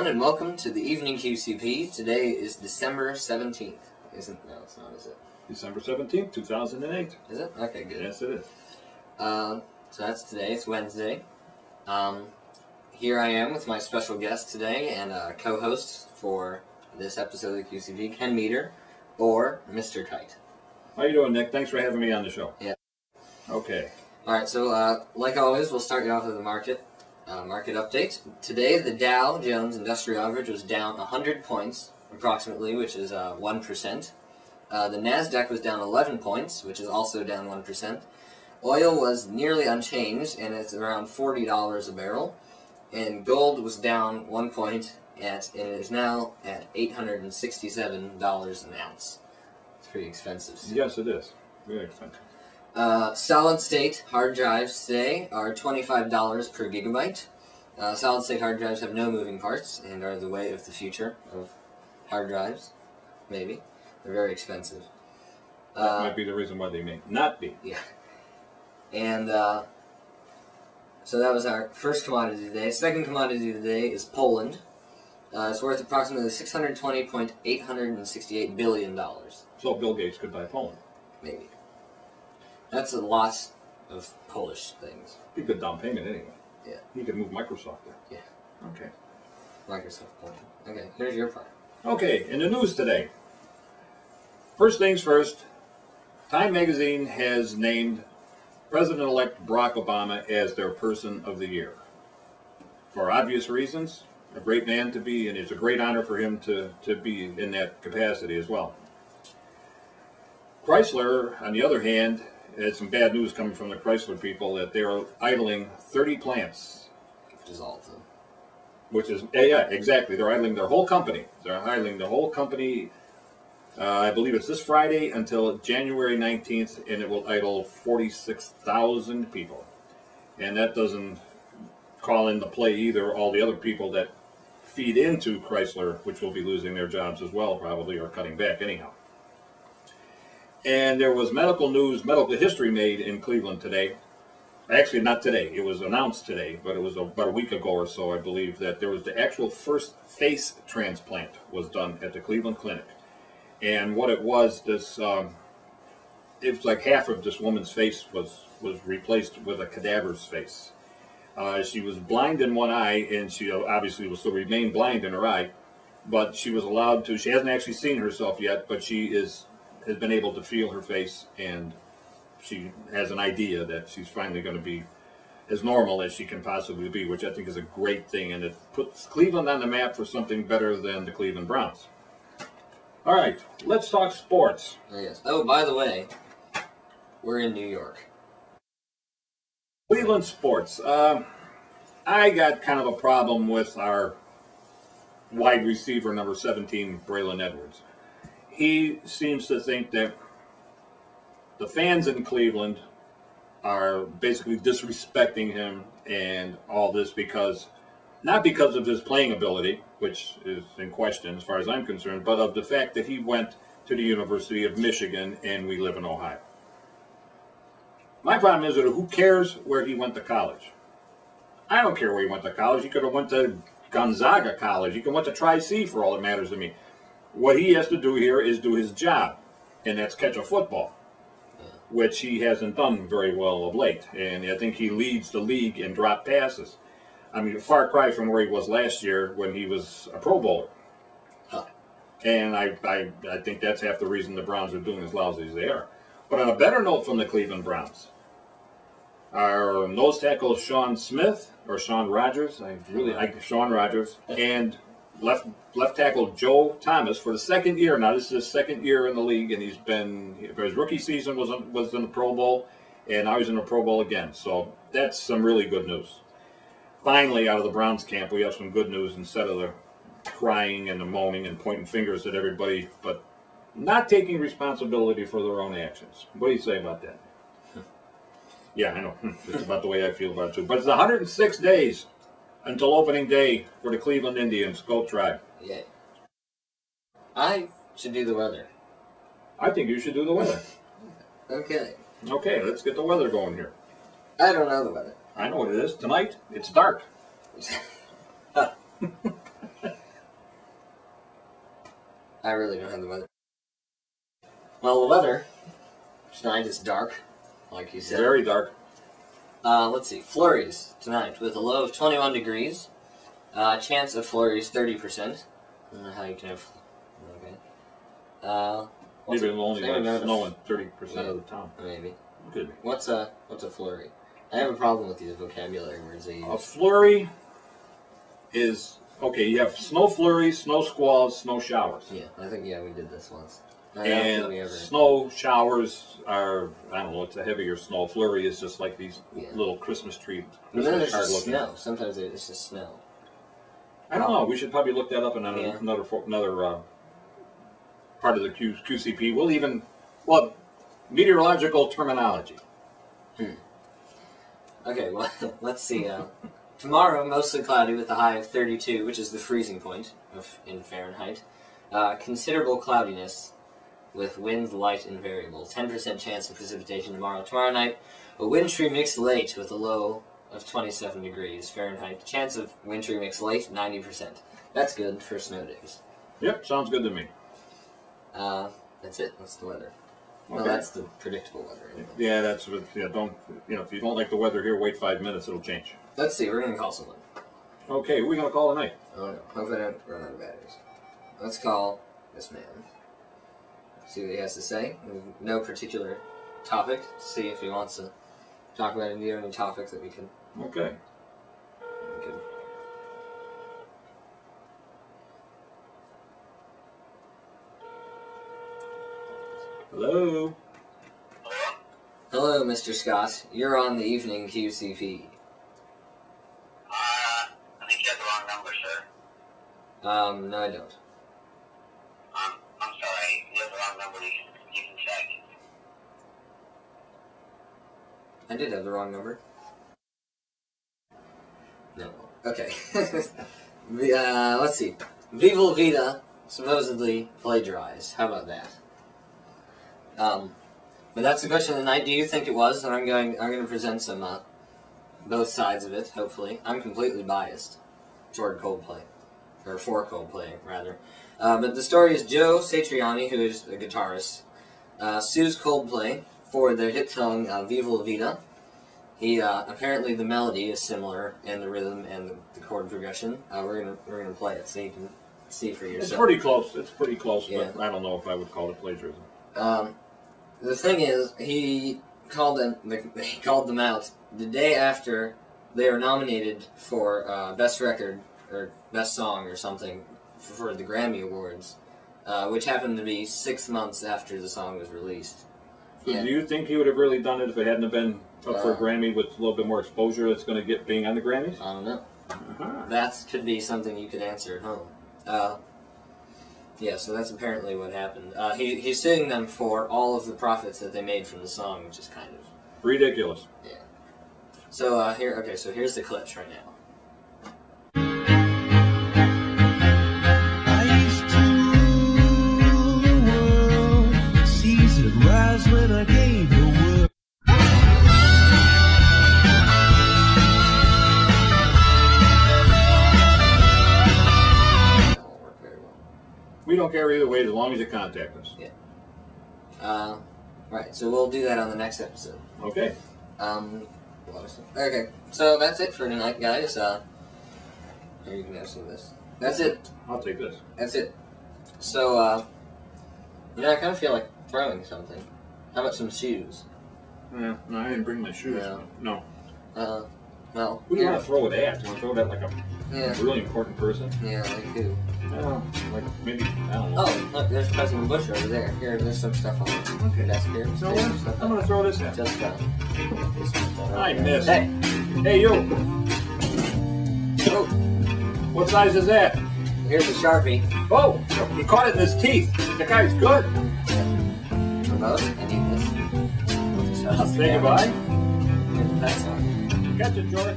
everyone, and welcome to the Evening QCP. Today is December 17th. No, it's not, is it? December 17th, 2008. Is it? Okay, good. Yes, it is. So that's today. It's Wednesday. Here I am with my special guest today and co-host for this episode of the QCP, Ken Meter, or Mr. Kite. How you doing, Nick? Thanks for having me on the show. Yeah. Okay. All right, so like always, we'll start you off with the market update. Today, the Dow Jones Industrial Average was down 100 points, approximately, which is 1%. The NASDAQ was down 11 points, which is also down 1%. Oil was nearly unchanged, and it's around $40 a barrel. And gold was down 1 point, and it is now at $867 an ounce. It's pretty expensive. Yes, it is. Very expensive. Solid-state hard drives today are $25 per gigabyte. Solid-state hard drives have no moving parts and are the way of the future of hard drives. Maybe. They're very expensive. That might be the reason why they may not be. Yeah. And so that was our first commodity today. Second commodity today is Poland. It's worth approximately $620.868 billion. So Bill Gates could buy Poland. Maybe. That's a lot of Polish things. Be a good down payment anyway. Yeah. He could move Microsoft there. Yeah. Okay. Microsoft Poland. Okay, here's your part. Okay, in the news today. First things first, Time Magazine has named President-elect Barack Obama as their Person of the Year. For obvious reasons, a great man to be, and it's a great honor for him to be in that capacity as well. Chrysler, on the other hand, had some bad news coming from the Chrysler people that they're idling 30 plants. Which is all of them. Which is, yeah, exactly. They're idling their whole company. They're idling the whole company, I believe it's this Friday until January 19th, and it will idle 46,000 people. And that doesn't call into play either all the other people that feed into Chrysler, which will be losing their jobs as well, probably, or cutting back anyhow. And there was medical history made in Cleveland today. Actually, not today. It was announced today, but it was about a week ago or so, I believe, that there was the actual first face transplant was done at the Cleveland Clinic. And what it was, it was like half of this woman's face was replaced with a cadaver's face. She was blind in one eye, and she obviously will still remain blind in her eye, but she was allowed to, she hasn't actually seen herself yet, but she has been able to feel her face, and she has an idea that she's finally going to be as normal as she can possibly be, which I think is a great thing, and it puts Cleveland on the map for something better than the Cleveland Browns. All right, let's talk sports. Oh, yes. Oh, by the way, we're in New York. Cleveland sports. I got kind of a problem with our wide receiver, number 17, Braylon Edwards. He seems to think that the fans in Cleveland are basically disrespecting him and all this not because of his playing ability, which is in question as far as I'm concerned, but of the fact that he went to the University of Michigan and we live in Ohio. My problem is that who cares where he went to college? I don't care where he went to college. He could have went to Gonzaga College. He could have went to Tri-C for all that matters to me. What he has to do here is do his job, and that's catch a football, which he hasn't done very well of late. And I think he leads the league in drop passes. I mean, a far cry from where he was last year when he was a Pro Bowler. And I think that's half the reason the Browns are doing as lousy as they are. But on a better note from the Cleveland Browns, our nose tackle Sean Rogers, Sean Rogers, and left tackle Joe Thomas for the second year. Now this is his second year in the league, and his rookie season was in the Pro Bowl, and now he's in the Pro Bowl again. So that's some really good news. Finally, out of the Browns camp, we have some good news instead of the crying and the moaning and pointing fingers at everybody, but not taking responsibility for their own actions. What do you say about that? Yeah, I know. It's about the way I feel about it too. But it's 106 days until opening day for the Cleveland Indians. Go Tribe. Yeah. I should do the weather. I think you should do the weather. Okay. Okay, let's get the weather going here. I don't know the weather. I know what it is. Tonight, it's dark. I really don't have the weather. Well, the weather tonight is dark, like you said. Very dark. Let's see. Flurries tonight with a low of 21 degrees. Chance of flurries 30%. I don't know how you can have. Okay. Maybe it'll only snow in 30% of the time. Maybe. Could be. What's a flurry? I have a problem with these vocabulary words they use. A flurry is okay. You have snow flurries, snow squalls, snow showers. Yeah, I think we did this once. And snow showers are, I don't know, it's a heavier snow. Flurry is just like these little Christmas tree. But then there's just snow. Sometimes it's just snow. I don't know. We should probably look that up in another part of the QCP. Meteorological terminology. Okay, well, let's see. Tomorrow, mostly cloudy with a high of 32, which is the freezing point in Fahrenheit. Considerable cloudiness with winds light and variable. 10% chance of precipitation tomorrow. Tomorrow night, a wintry mix late with a low of 27 degrees Fahrenheit. Chance of wintry mix late, 90%. That's good for snow days. Yep, sounds good to me. That's it. That's the weather. Okay. Well, that's the predictable weather. Anyway. Yeah, that's what. Yeah, don't. If you don't like the weather here, wait 5 minutes. It'll change. Let's see. We're gonna call someone. Okay, who are we gonna call tonight? Oh no! Hope I don't run out of batteries. Let's call this man. See what he has to say. No particular topic. See if he wants to talk about any topic that we can. Okay. Hello. Hello, Mr. Scott. You're on the Evening QCP. I think you have the wrong number, sir. No, I don't. I'm sorry. You have the wrong number. You can check. I did have the wrong number. No. Okay. Let's see. Viva Vida supposedly plagiarized. How about that? But that's the question of the night. Do you think it was? And I'm going to present some both sides of it. Hopefully, I'm completely biased toward Coldplay, or for Coldplay rather. But the story is Joe Satriani, who is a guitarist, sues Coldplay for their hit song "Viva Vida." He apparently the melody is similar in the rhythm and the chord progression. We're gonna play it so you can see for yourself. It's pretty close. It's pretty close, Yeah. but I don't know if I would call it plagiarism. The thing is, he called them out the day after they were nominated for Best Record or Best Song or something for the Grammy Awards, which happened to be 6 months after the song was released. So do you think he would have really done it if it hadn't have been up for a Grammy with a little bit more exposure that's going to get being on the Grammys? I don't know. Uh-huh. That could be something you could answer at home. Yeah, so that's apparently what happened. He's suing them for all of the profits that they made from the song, which is kind of Ridiculous. yeah. So here's the clips right now. I used to rule the world, seas would rise when I gave the word. That won't work very well. We don't care either way as long as you contact us. Yeah. Right, so we'll do that on the next episode. Okay. Okay, so that's it for tonight, guys. Here, you can have some of this. That's it. I'll take this. That's it. So, I kind of feel like throwing something. How about some shoes? Yeah, no, I didn't bring my shoes. No. No. Well, Who do you want to throw it at? Do you want to throw it at like a really important person? Yeah, like who? Like maybe, I don't know. Oh, look, there's President Bush over there. Here, there's some stuff on your desk here. So I'm going to throw this at. Just, I missed. Hey, you. oh, What size is that? here's a Sharpie. Oh, he caught it in his teeth. The guy's good. Remote, I need this. Say goodbye. Here's the pencil. Catch it, George.